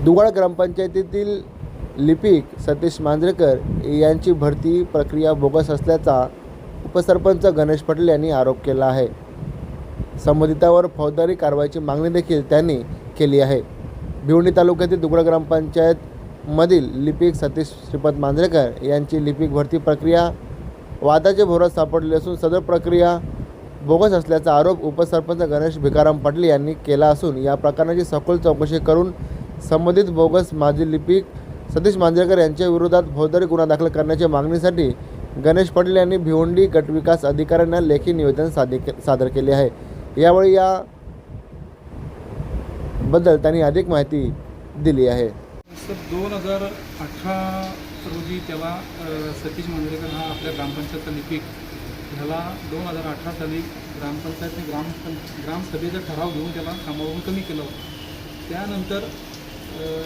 दुगाड ग्रामपंचायतीतील लिपिक सतीश मांजरेकर यांची भरती प्रक्रिया बोगस असल्याचा उपसरपंच गणेश पटेल यांनी आरोप केला आहे। संबंधितांवर फौजदारी कारवाईची मागणी देखील त्यांनी केली आहे। भिवंडी तालुक्यातील दुगाड ग्रामपंचायत मधील लिपिक सतीश श्रीपत मांजरेकर यांची लिपिक भरती प्रक्रिया वादाचे भोवऱ्यात सापडली असून सदर प्रक्रिया बोगस असल्याचा आरोप उपसरपंच गणेश भिकाराम पाटील यांनी केला असून या प्रकरणाची सखोल चौकशी करून संबंधित बोगस माजी लिपिक सतीश मांजरेकर यांच्या विरोधात फौजदारी गुन्हा दाखल करण्याच्या मागणीसाठी गणेश पाटील यांनी भिवंडी गटविकास अधिकाऱ्यांना लेखी निवेदन सादर केले आहे। यावेळी याबद्दल त्यांनी अधिक माहिती दिली आहे। 2018 रोजी त्याला सतीश मांजरेकर हा आपल्या ग्रामपंचायतचा लिपिक ह्याला 2018 साली ग्रामपंचायतने ग्रामसभेचा ठराव घेऊन त्याला कामावरून कमी केलं होतं। त्यानंतर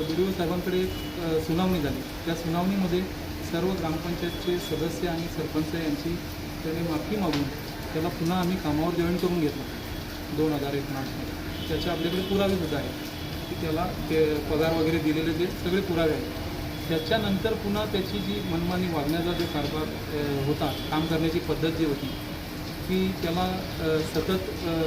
BDO साहेबांकडे एक सुनावणी झाली। त्या सुनावणीमध्ये सर्व ग्रामपंचायतचे सदस्य आणि सरपंच यांची त्याने माफी मागून त्याला पुन्हा आम्ही कामावर जॉईन करून घेतलं 2001 मार्चमध्ये। त्याचे आपल्याकडे पुरावेसुद्धा आहेत की त्याला ते पगार वगैरे दिलेले जे सगळे पुरावे आहेत। त्याच्यानंतर पुन्हा त्याची जी मनमानी वागण्याचा जो कारभार होता, काम करण्याची पद्धत जी होती की त्याला सतत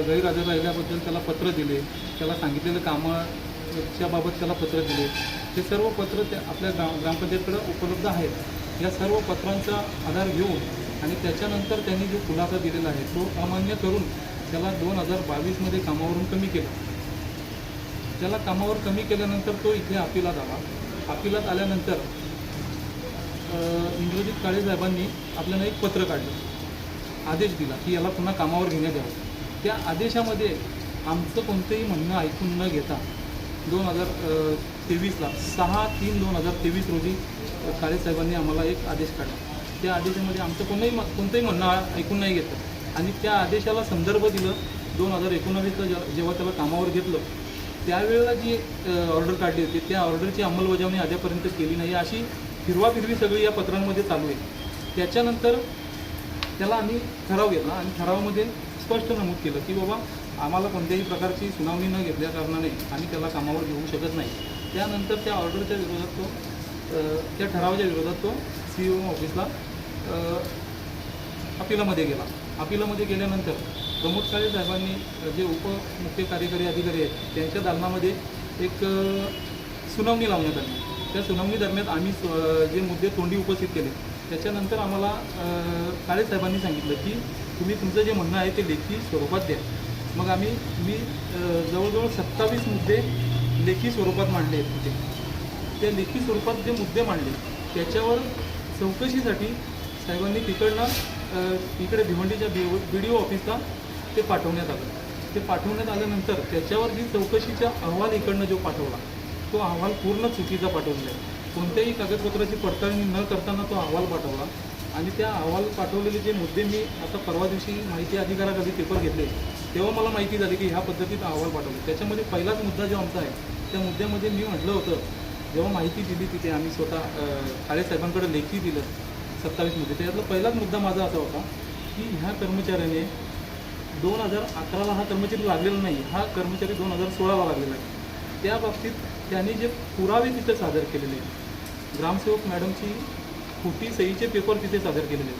गैरहजर राहिल्याबद्दल त्याला पत्र दिले, त्याला सांगितलेलं कामाच्या बाबत त्याला पत्र दिले। ते सर्व पत्र ते आपल्या ग्रामपंचायतीकडे उपलब्ध आहेत। या सर्व पत्रांचा आधार घेऊन आणि त्याच्यानंतर त्यांनी जो खुलासा दिलेला आहे तो अमान्य करून त्याला 2022मध्ये कामावरून कमी केलं। त्याला कामावर कमी केल्यानंतर तो इथे अपिलात आला। अपिलात आल्यानंतर इंद्रजित काळे साहेबांनी आपल्याला एक पत्र काढलं, आदेश दिला की याला पुन्हा कामावर घेण्यात यावं। त्या आदेशामध्ये आमचं कोणतेही म्हणणं ऐकून न घेता 2023ला 6/3/2023 रोजी काळे साहेबांनी आम्हाला एक आदेश काढला। त्या आदेशामध्ये आमचं कोणतंही म्हणणं ऐकून नाही घेतलं आणि त्या आदेशाला संदर्भ दिलं 2019ला जेव्हा त्याला कामावर घेतलं त्यावेळेला जी ऑर्डर काढली होती त्या ऑर्डरची अंमलबजावणी अद्यापर्यंत केली नाही, अशी फिरवाफिरवी सगळी या पत्रांमध्ये चालू आहे। त्याच्यानंतर त्याला आम्ही ठराव घेतला आणि ठरावामध्ये स्पष्ट नमूद केलं की बाबा आम्हाला कोणत्याही प्रकारची सुनावणी न घेतल्या कारणाने आम्ही त्याला कामावर घेऊ शकत नाही। त्यानंतर त्या ऑर्डरच्या विरोधात त्या ठरावाच्या विरोधात तो CEO ऑफिसला अपिलामध्ये गेला। अपिलामध्ये गेल्यानंतर प्रमोद काळे साहेबांनी जे उपमुख्य कार्यकारी अधिकारी आहेत त्यांच्या दालनामध्ये एक सुनावणी लावण्यात आली। त्या सुनावणी दरम्यान आम्ही जे मुद्दे तोंडी उपस्थित केले त्याच्यानंतर आम्हाला काळे साहेबांनी सांगितलं की तुम्ही तुमचं जे म्हणणं आहे ते लेखी स्वरूपात द्या। मग मी जवळजवळ 27 मुद्दे लेखी स्वरूपात मांडले आहेत तिथे। त्या लेखी स्वरूपात जे मुद्दे मांडले त्याच्यावर चौकशीसाठी साहेबांनी इकडे भिवंडीच्या BDO ऑफिसला ते पाठवण्यात आलं। ते पाठवण्यात आल्यानंतर त्याच्यावर जी चौकशीचा अहवाल इकडनं जो पाठवला तो अहवाल पूर्ण चुकीचा पाठवलेला आहे। कोणत्याही कागदपत्राची पडताळणी न करताना तो अहवाल पाठवला आणि त्या अहवाल पाठवलेले जे मुद्दे मी आता परवा दिवशी माहिती अधिकाराखाली पेपर घेतले तेव्हा मला माहिती झाली की ह्या पद्धतीचा अहवाल पाठवला। त्याच्यामध्ये पहिलाच मुद्दा जो आमचा आहे त्या मुद्द्यामध्ये मी म्हटलं होतं, जेव्हा माहिती दिली तिथे आम्ही स्वतः काळे साहेबांकडे लेखी दिलं 27 मुद्दे, त्यातला पहिलाच मुद्दा माझा असा होता की ह्या कर्मचाऱ्याने 2011ला हा कर्मचारी लागलेला नाही, हा कर्मचारी 2016ला लागलेला आहे। त्या बाबतीत त्यांनी जे पुरावे तिथे सादर केलेले आहेत, ग्रामसेवक मॅडमची खोटी सहीचे पेपर तिथे सादर केलेले आहेत।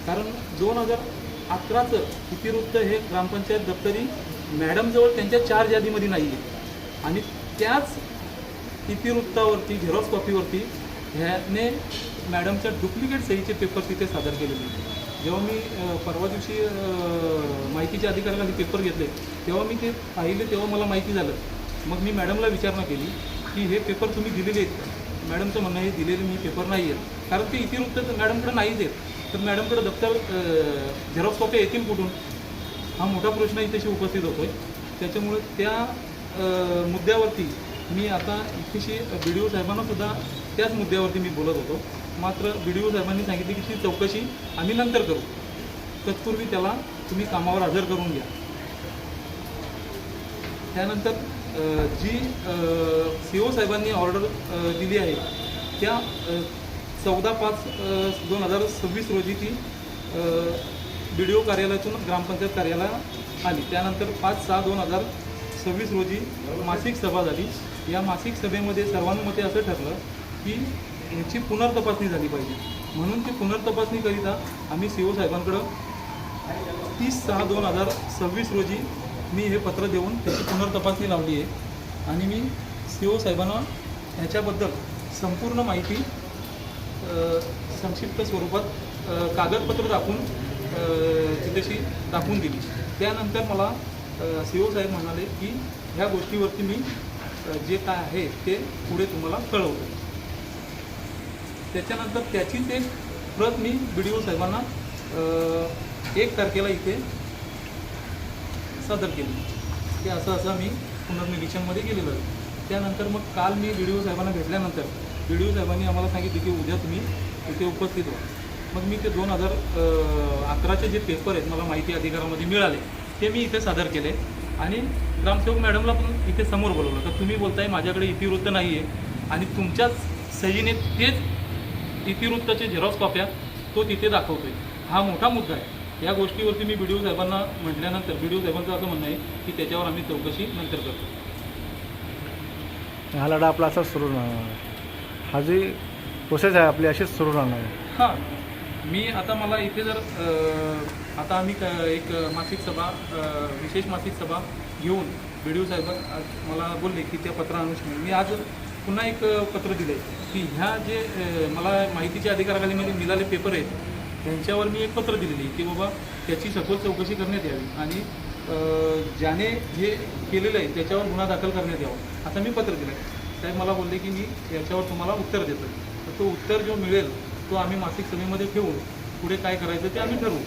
कारण 2011चं इतिवृत्त हे ग्रामपंचायत दप्तरी मॅडमजवळ त्यांच्या चार्ज यादीमध्ये नाही आहे आणि त्याच इतिवृत्तावरती झेरॉक्स कॉपीवरती ह्याने मॅडमच्या डुप्लिकेट सहीचे पेपर तिथे सादर केलेले आहेत। जेव्हा मी परवा दिवशी माहितीच्या अधिकाऱ्याला पेपर घेतले तेव्हा मी ते पाहिले तेव्हा मला माहिती झालं। मग मी मॅडमला विचारणा केली की हे पेपर तुम्ही दिलेले आहेत? मॅडमचं म्हणणं हे दिलेले मी पेपर नाही आहेत, कारण ते इतिवृत्त मॅडमकडे नाहीच आहेत। तर मॅडमकडे दप्तर झेरॉक्स कॉप्या येतील कुठून, हा मोठा प्रश्न इथेशी उपस्थित होतो आहे। त्याच्यामुळे त्या मुद्द्यावरती मी आता इथेशी BDO साहेबांनासुद्धा त्याच मुद्द्यावरती मी बोलत होतो। मात्र BDO साहेबांनी सांगितले की ती चौकशी आम्ही नंतर करू, तत्पूर्वी त्याला तुम्ही कामावर हजर करून घ्या। त्यानंतर जी CO साहेबांनी ऑर्डर दिली आहे त्या 14/5/2026 रोजी ती BDO कार्यालयातून ग्रामपंचायत कार्यालयाला आली। त्यानंतर 5/6/2026 26 रोजी मासिक सभा झाली. या मासिक सभेमध्ये सर्वानुमते असं ठरलं की याची पुनर्तपासणी झाली पाहिजे. म्हणून ती पुनर्तपासणीकरिता आम्ही CO साहेबांकडं 30/6/2026 रोजी मी हे पत्र देऊन त्याची पुनर्तपासणी लावली आहे. आणि मी CO साहेबांना ह्याच्याबद्दल संपूर्ण माहिती संक्षिप्त स्वरूपात कागदपत्र दाखवून तिथेशी दाखवून दिली. त्यानंतर मला CO साहेब म्हणाले की ह्या गोष्टीवरती मी जे काय आहे ते पुढे तुम्हाला कळवतो. त्याच्यानंतर त्याचीच एक प्रत मी BDO साहेबांना 1 तारखेला इथे सादर केली की असं मी पुनर्निरीक्षणमध्ये गेलेलो आहे. त्यानंतर मग काल मी BDO साहेबांना भेटल्यानंतर BDO साहेबांनी आम्हाला सांगितले की उद्या तुम्ही इथे उपस्थित व्हा. मग मी ते 2011चे जे पेपर आहेत मला माहिती अधिकारामध्ये मिळाले ते मी इथे सादर केले. आणि ग्रामसेवक मॅडमला पण इथे समोर बोलवलं. तर तुम्ही बोलताय माझ्याकडे इतिवृत्त नाही आहे आणि तुमच्याच सहीने तेच इतिवृत्ताचे झेरॉक्स कॉप्या तो तिथे दाखवतोय. हा मोठा मुद्दा आहे. या गोष्टीवरती मी BDO साहेबांना म्हटल्यानंतर BDO साहेबांचं असं म्हणणं आहे की त्याच्यावर आम्ही चौकशी नंतर करतो. हा लढा आपला असाच सुरू राहणार. हा जी प्रोसेस आहे आपली अशीच सुरू राहणार आहे. हां, मी आता मला इथे जर आता आम्ही एक मासिक सभा विशेष मासिक सभा घेऊन BDO साहेब मला बोलले की त्या पत्रानुसार मी आज पुन्हा एक पत्र दिलं आहे की ह्या जे मला माहितीच्या अधिकाराखालीमध्ये मिळाले पेपर आहेत त्यांच्यावर मी एक पत्र दिलेली की बाबा त्याची सखोल चौकशी करण्यात यावी आणि ज्याने हे केलेलं आहे त्याच्यावर गुन्हा दाखल करण्यात यावा असं मी पत्र दिलं आहे. साहेब मला बोलले की मी याच्यावर तुम्हाला उत्तर देतो. तर तो उत्तर जो मिळेल तो आम्ही मासिक सभेमध्ये ठेवून पुढे काय करायचं ते आम्ही ठरवू.